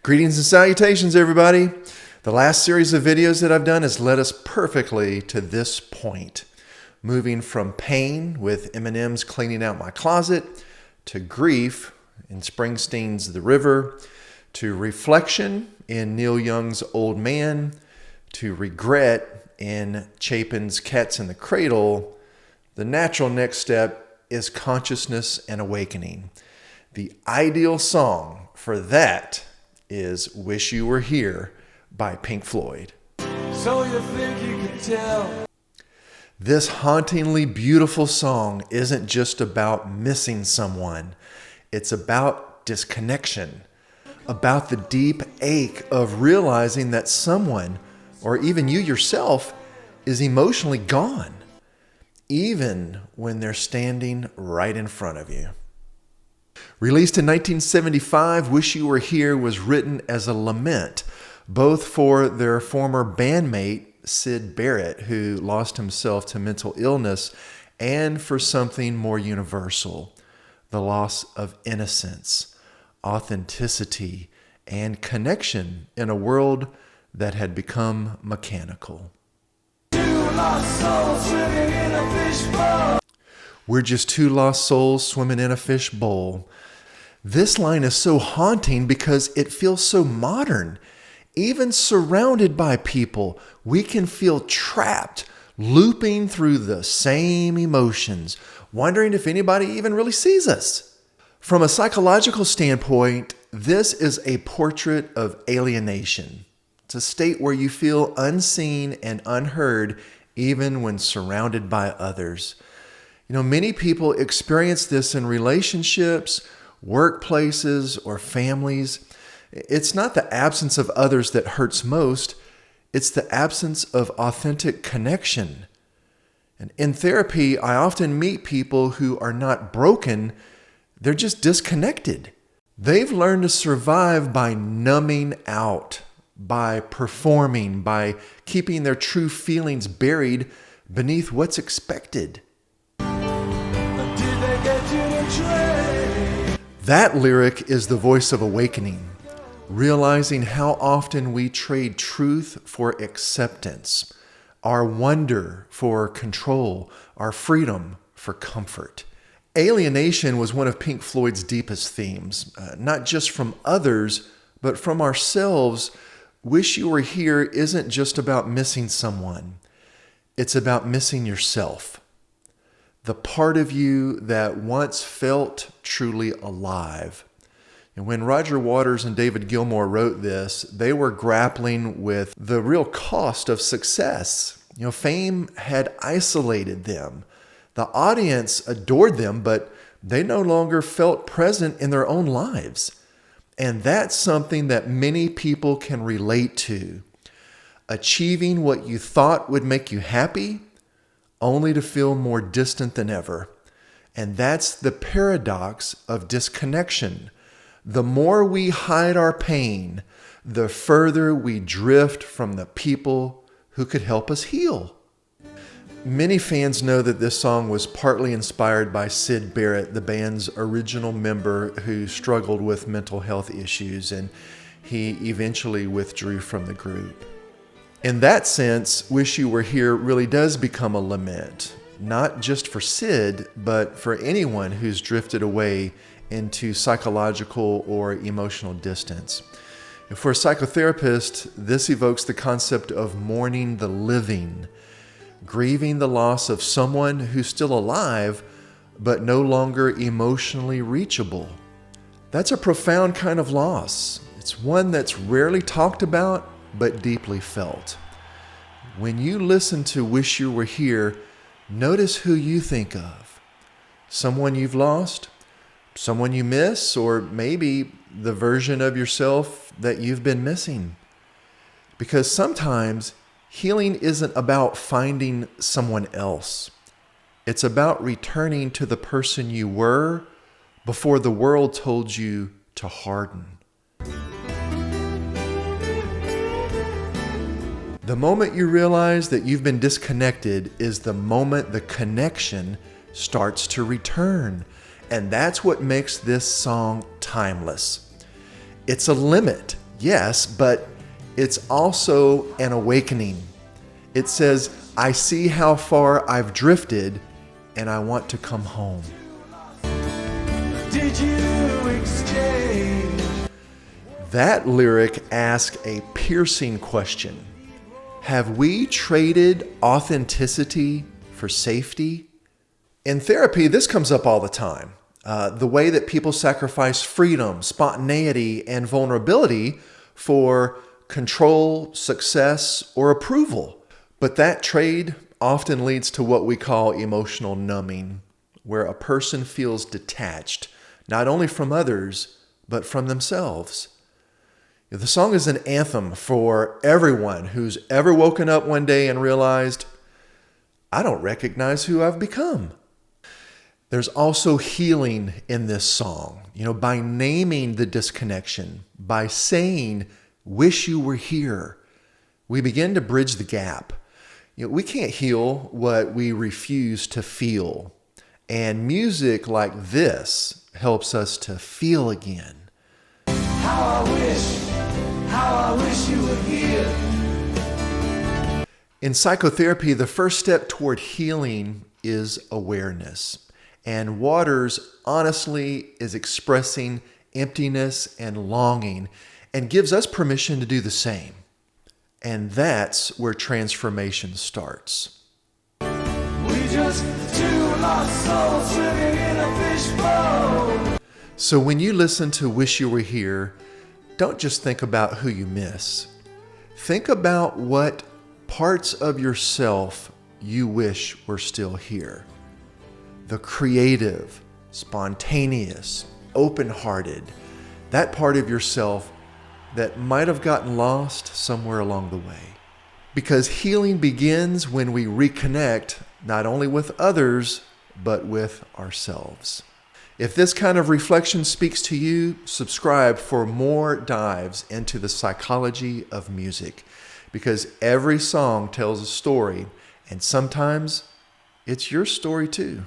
Greetings and salutations, everybody. The last series of videos that I've done has led us perfectly to this point. Moving from pain with Eminem's Cleaning Out My Closet, to grief in Springsteen's The River, to reflection in Neil Young's Old Man, to regret in Chapin's Cats in the Cradle. The natural next step is consciousness and awakening. The ideal song for that is Wish You Were Here by Pink Floyd. So you think you can tell? This hauntingly beautiful song isn't just about missing someone. It's about disconnection, about the deep ache of realizing that someone, or even you yourself, is emotionally gone, even when they're standing right in front of you. Released in 1975, Wish You Were Here was written as a lament, both for their former bandmate, Syd Barrett, who lost himself to mental illness, and for something more universal, the loss of innocence, authenticity, and connection in a world that had become mechanical. We're just two lost souls swimming in a fish bowl. This line is so haunting because it feels so modern. Even surrounded by people, we can feel trapped, looping through the same emotions, wondering if anybody even really sees us. From a psychological standpoint, this is a portrait of alienation. It's a state where you feel unseen and unheard, even when surrounded by others. Many people experience this in relationships, workplaces, or families. It's not the absence of others that hurts most. It's the absence of authentic connection. And in therapy, I often meet people who are not broken. They're just disconnected. They've learned to survive by numbing out, by performing, by keeping their true feelings buried beneath what's expected. That lyric is the voice of awakening, realizing how often we trade truth for acceptance, our wonder for control, our freedom for comfort. Alienation was one of Pink Floyd's deepest themes, not just from others, but from ourselves. Wish You Were Here isn't just about missing someone. It's about missing yourself. The part of you that once felt truly alive. And when Roger Waters and David Gilmour wrote this, they were grappling with the real cost of success. Fame had isolated them. The audience adored them, but they no longer felt present in their own lives. And that's something that many people can relate to. Achieving what you thought would make you happy, only to feel more distant than ever. And that's the paradox of disconnection. The more we hide our pain, the further we drift from the people who could help us heal. Many fans know that this song was partly inspired by Syd Barrett, the band's original member who struggled with mental health issues, and he eventually withdrew from the group. In that sense, Wish You Were Here really does become a lament, not just for Syd, but for anyone who's drifted away into psychological or emotional distance. And for a psychotherapist, this evokes the concept of mourning the living, grieving the loss of someone who's still alive, but no longer emotionally reachable. That's a profound kind of loss. It's one that's rarely talked about, but deeply felt. When you listen to Wish You Were Here, notice who you think of. Someone you've lost, someone you miss, or maybe the version of yourself that you've been missing. Because sometimes healing isn't about finding someone else. It's about returning to the person you were before the world told you to harden. The moment you realize that you've been disconnected is the moment the connection starts to return. And that's what makes this song timeless. It's a limit Yes, but it's also an awakening. It says, I see how far I've drifted and I want to come home. Did you exchange? That lyric asks a piercing question. Have we traded authenticity for safety? In therapy, this comes up all the time. The way that people sacrifice freedom, spontaneity, and vulnerability for control, success, or approval. But that trade often leads to what we call emotional numbing, where a person feels detached, not only from others, but from themselves. The song is an anthem for everyone who's ever woken up one day and realized, I don't recognize who I've become. There's also healing in this song, by naming the disconnection, by saying, wish you were here. We begin to bridge the gap. We can't heal what we refuse to feel. And music like this helps us to feel again. How I wish you were here. In psychotherapy, the first step toward healing is awareness. And Waters honestly is expressing emptiness and longing and gives us permission to do the same. And that's where transformation starts. We just two lost souls swimming in a fishbowl. So when you listen to Wish You Were Here, don't just think about who you miss. Think about what parts of yourself you wish were still here. The creative, spontaneous, open-hearted, that part of yourself that might have gotten lost somewhere along the way. Because healing begins when we reconnect not only with others, but with ourselves. If this kind of reflection speaks to you, subscribe for more dives into the psychology of music, because every song tells a story, and sometimes it's your story too.